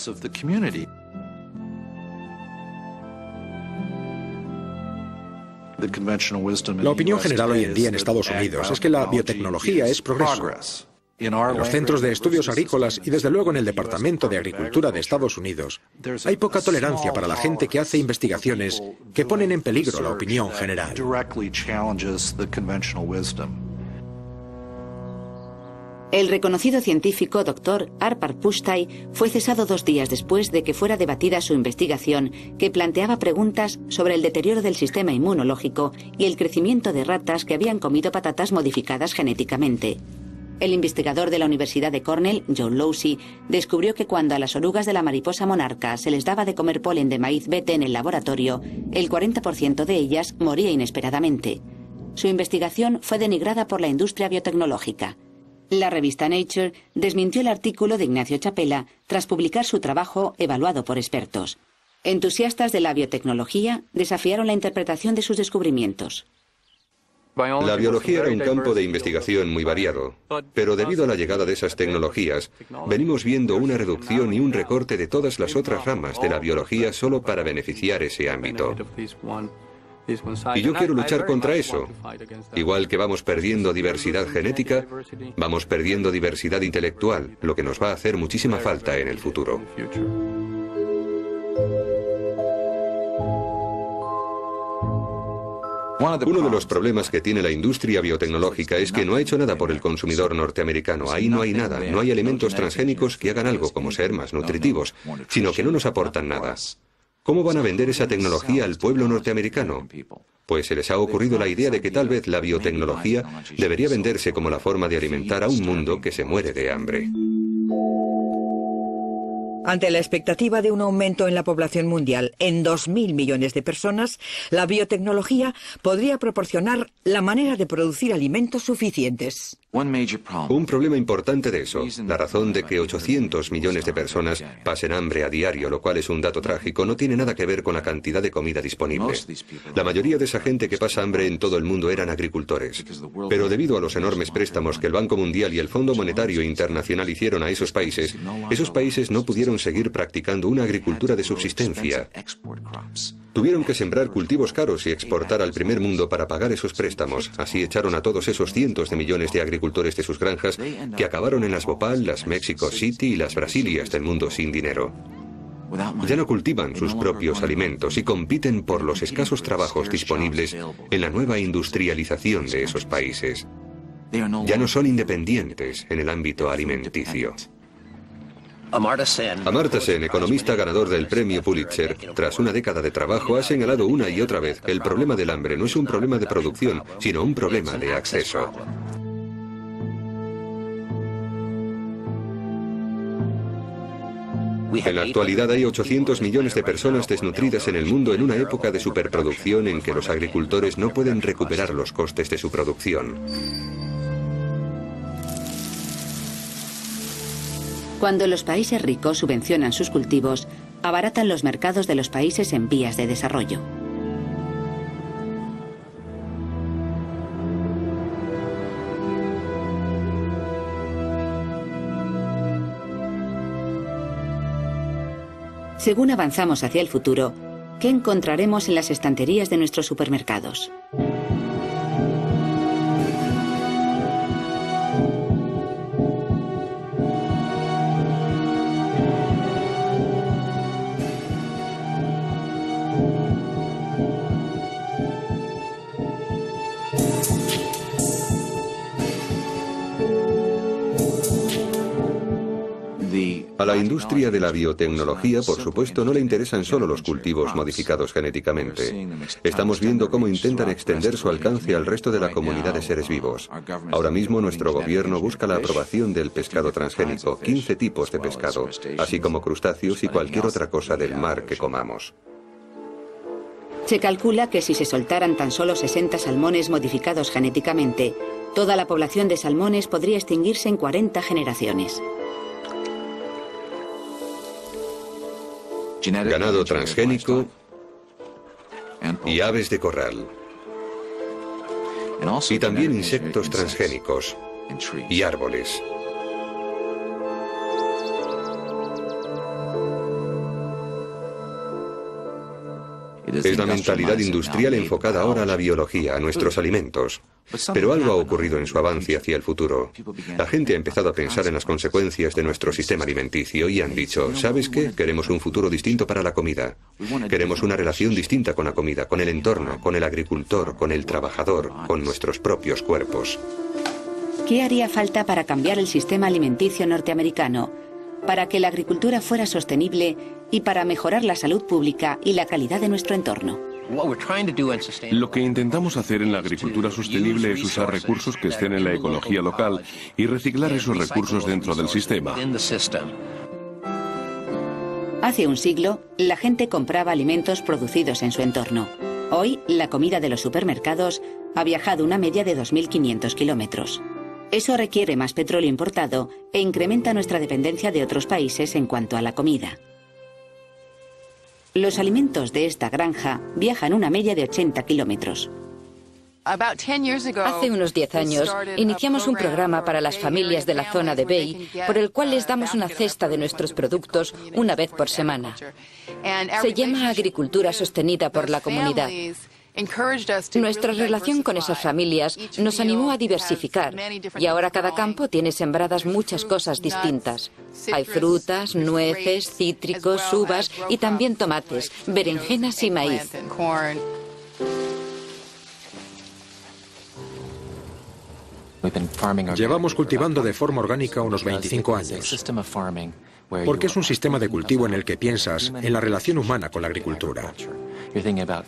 La opinión general hoy en día en Estados Unidos es que la biotecnología es progreso. En los centros de estudios agrícolas y desde luego en el Departamento de Agricultura de Estados Unidos hay poca tolerancia para la gente que hace investigaciones que ponen en peligro la opinión general. El reconocido científico Dr. Arpad Pusztai fue cesado 2 días después de que fuera debatida su investigación, que planteaba preguntas sobre el deterioro del sistema inmunológico y el crecimiento de ratas que habían comido patatas modificadas genéticamente. El investigador de la Universidad de Cornell, John Losey, descubrió que cuando a las orugas de la mariposa monarca se les daba de comer polen de maíz BT en el laboratorio, el 40% de ellas moría inesperadamente. Su investigación fue denigrada por la industria biotecnológica. La revista Nature desmintió el artículo de Ignacio Chapela tras publicar su trabajo evaluado por expertos. Entusiastas de la biotecnología desafiaron la interpretación de sus descubrimientos. La biología era un campo de investigación muy variado, pero debido a la llegada de esas tecnologías, venimos viendo una reducción y un recorte de todas las otras ramas de la biología solo para beneficiar ese ámbito. Y yo quiero luchar contra eso. Igual que vamos perdiendo diversidad genética, vamos perdiendo diversidad intelectual, lo que nos va a hacer muchísima falta en el futuro. Uno de los problemas que tiene la industria biotecnológica es que no ha hecho nada por el consumidor norteamericano. Ahí no hay nada, no hay elementos transgénicos que hagan algo como ser más nutritivos, sino que no nos aportan nada. ¿Cómo van a vender esa tecnología al pueblo norteamericano? Pues se les ha ocurrido la idea de que tal vez la biotecnología debería venderse como la forma de alimentar a un mundo que se muere de hambre. Ante la expectativa de un aumento en la población mundial en 2.000 millones de personas, la biotecnología podría proporcionar la manera de producir alimentos suficientes. Un problema importante de eso, la razón de que 800 millones de personas pasen hambre a diario, lo cual es un dato trágico, no tiene nada que ver con la cantidad de comida disponible. La mayoría de esa gente que pasa hambre en todo el mundo eran agricultores. Pero debido a los enormes préstamos que el Banco Mundial y el Fondo Monetario Internacional hicieron a esos países no pudieron seguir practicando una agricultura de subsistencia. Tuvieron que sembrar cultivos caros y exportar al primer mundo para pagar esos préstamos. Así echaron a todos esos cientos de millones de agricultores de sus granjas que acabaron en las Bhopal, las Mexico City y las Brasilias del mundo sin dinero. Ya no cultivan sus propios alimentos y compiten por los escasos trabajos disponibles en la nueva industrialización de esos países. Ya no son independientes en el ámbito alimenticio. Amartya Sen, economista ganador del premio Pulitzer, tras una década de trabajo, ha señalado una y otra vez que el problema del hambre no es un problema de producción, sino un problema de acceso. En la actualidad hay 800 millones de personas desnutridas en el mundo en una época de superproducción en que los agricultores no pueden recuperar los costes de su producción. Cuando los países ricos subvencionan sus cultivos, abaratan los mercados de los países en vías de desarrollo. Según avanzamos hacia el futuro, ¿qué encontraremos en las estanterías de nuestros supermercados? A la industria de la biotecnología, por supuesto, no le interesan solo los cultivos modificados genéticamente. Estamos viendo cómo intentan extender su alcance al resto de la comunidad de seres vivos. Ahora mismo nuestro gobierno busca la aprobación del pescado transgénico, 15 tipos de pescado, así como crustáceos y cualquier otra cosa del mar que comamos. Se calcula que si se soltaran tan solo 60 salmones modificados genéticamente, toda la población de salmones podría extinguirse en 40 generaciones. Ganado transgénico y aves de corral. Y también insectos transgénicos y árboles. Es la mentalidad industrial enfocada ahora a la biología, a nuestros alimentos. Pero algo ha ocurrido en su avance hacia el futuro. La gente ha empezado a pensar en las consecuencias de nuestro sistema alimenticio y han dicho, ¿sabes qué? Queremos un futuro distinto para la comida. Queremos una relación distinta con la comida, con el entorno, con el agricultor, con el trabajador, con nuestros propios cuerpos. ¿Qué haría falta para cambiar el sistema alimenticio norteamericano? Para que la agricultura fuera sostenible y para mejorar la salud pública y la calidad de nuestro entorno. Lo que intentamos hacer en la agricultura sostenible es usar recursos que estén en la ecología local y reciclar esos recursos dentro del sistema. Hace un siglo, la gente compraba alimentos producidos en su entorno. Hoy, la comida de los supermercados ha viajado una media de 2.500 kilómetros. Eso requiere más petróleo importado e incrementa nuestra dependencia de otros países en cuanto a la comida. Los alimentos de esta granja viajan una media de 80 kilómetros. Hace unos 10 años iniciamos un programa para las familias de la zona de Bay, por el cual les damos una cesta de nuestros productos una vez por semana. Se llama Agricultura Sostenida por la Comunidad. Nuestra relación con esas familias nos animó a diversificar y ahora cada campo tiene sembradas muchas cosas distintas. Hay frutas, nueces, cítricos, uvas y también tomates, berenjenas y maíz. Llevamos cultivando de forma orgánica unos 25 años, porque es un sistema de cultivo en el que piensas en la relación humana con la agricultura.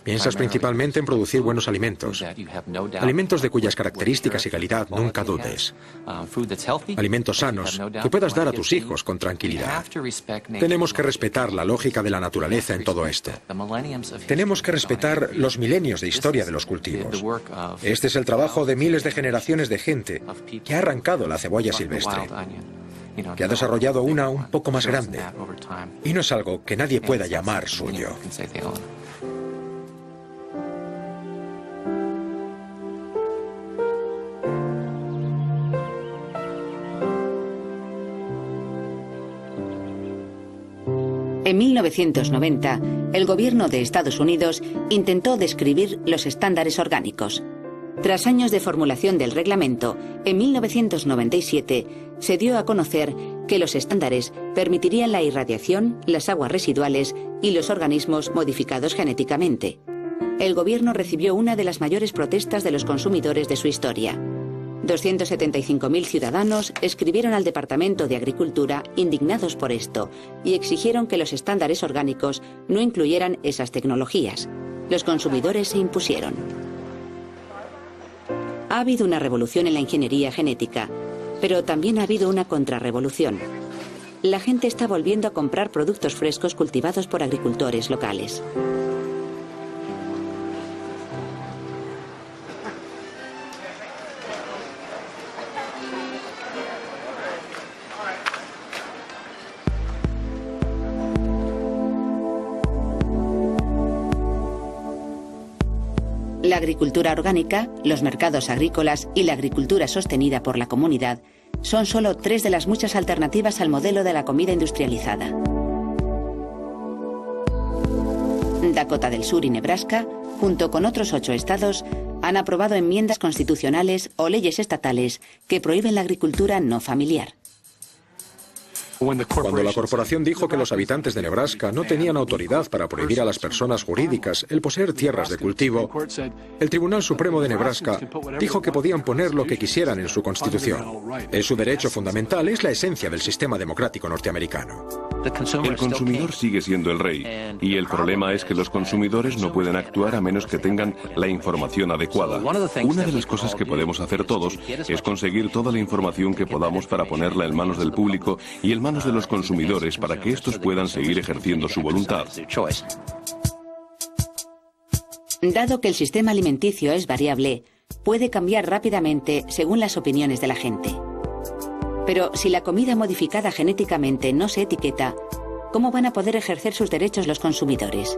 Piensas principalmente en producir buenos alimentos, alimentos de cuyas características y calidad nunca dudes, alimentos sanos que puedas dar a tus hijos con tranquilidad. Tenemos que respetar la lógica de la naturaleza en todo esto. Tenemos que respetar los milenios de historia de los cultivos. Este es el trabajo de miles de generaciones de gente que ha arrancado la cebolla silvestre, que ha desarrollado una un poco más grande, y no es algo que nadie pueda llamar suyo. En 1990, el gobierno de Estados Unidos intentó describir los estándares orgánicos. Tras años de formulación del reglamento, en 1997 se dio a conocer que los estándares permitirían la irradiación, las aguas residuales y los organismos modificados genéticamente. El gobierno recibió una de las mayores protestas de los consumidores de su historia. 275.000 ciudadanos escribieron al Departamento de Agricultura indignados por esto y exigieron que los estándares orgánicos no incluyeran esas tecnologías. Los consumidores se impusieron. Ha habido una revolución en la ingeniería genética, pero también ha habido una contrarrevolución. La gente está volviendo a comprar productos frescos cultivados por agricultores locales. La agricultura orgánica, los mercados agrícolas y la agricultura sostenida por la comunidad son solo 3 de las muchas alternativas al modelo de la comida industrializada. Dakota del Sur y Nebraska, junto con otros 8 estados, han aprobado enmiendas constitucionales o leyes estatales que prohíben la agricultura no familiar. Cuando la corporación dijo que los habitantes de Nebraska no tenían autoridad para prohibir a las personas jurídicas el poseer tierras de cultivo, el Tribunal Supremo de Nebraska dijo que podían poner lo que quisieran en su constitución. Es su derecho fundamental, es la esencia del sistema democrático norteamericano. El consumidor sigue siendo el rey, y el problema es que los consumidores no pueden actuar a menos que tengan la información adecuada. Una de las cosas que podemos hacer todos es conseguir toda la información que podamos para ponerla en manos del público y en manos de los consumidores para que estos puedan seguir ejerciendo su voluntad. Dado que el sistema alimenticio es variable, puede cambiar rápidamente según las opiniones de la gente. Pero si la comida modificada genéticamente no se etiqueta, ¿cómo van a poder ejercer sus derechos los consumidores?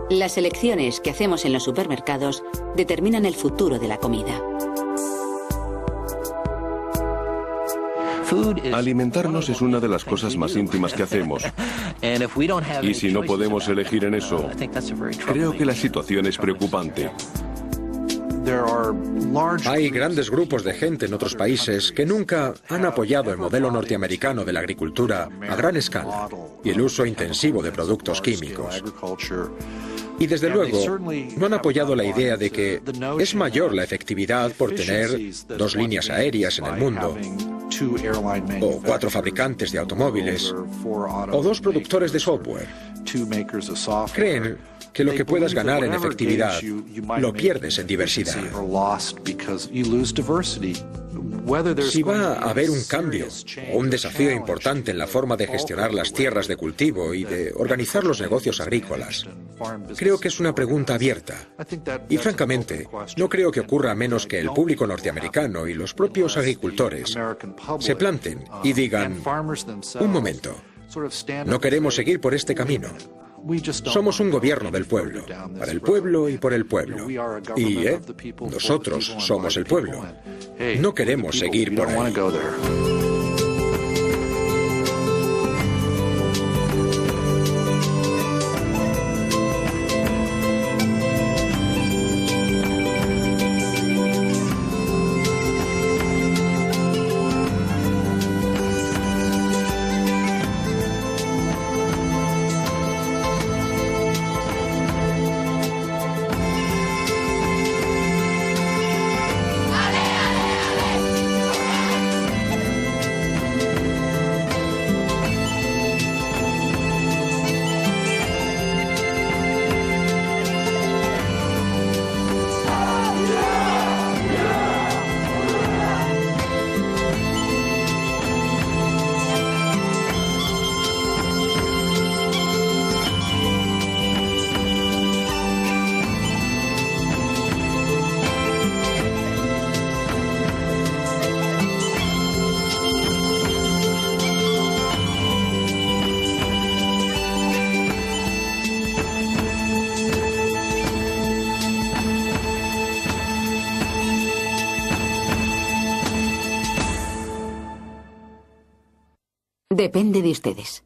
Las elecciones que hacemos en los supermercados determinan el futuro de la comida. Alimentarnos es una de las cosas más íntimas que hacemos. Y si no podemos elegir en eso, creo que la situación es preocupante. Hay grandes grupos de gente en otros países que nunca han apoyado el modelo norteamericano de la agricultura a gran escala y el uso intensivo de productos químicos. Y desde luego, no han apoyado la idea de que es mayor la efectividad por tener 2 líneas aéreas en el mundo, o 4 fabricantes de automóviles, o 2 productores de software. Creen que lo que puedas ganar en efectividad lo pierdes en diversidad. Si va a haber un cambio o un desafío importante en la forma de gestionar las tierras de cultivo y de organizar los negocios agrícolas, creo que es una pregunta abierta. Y francamente, no creo que ocurra a menos que el público norteamericano y los propios agricultores se planten y digan, un momento, no queremos seguir por este camino. Somos un gobierno del pueblo, para el pueblo y por el pueblo. Y nosotros somos el pueblo. No queremos seguir por ahí. Depende de ustedes.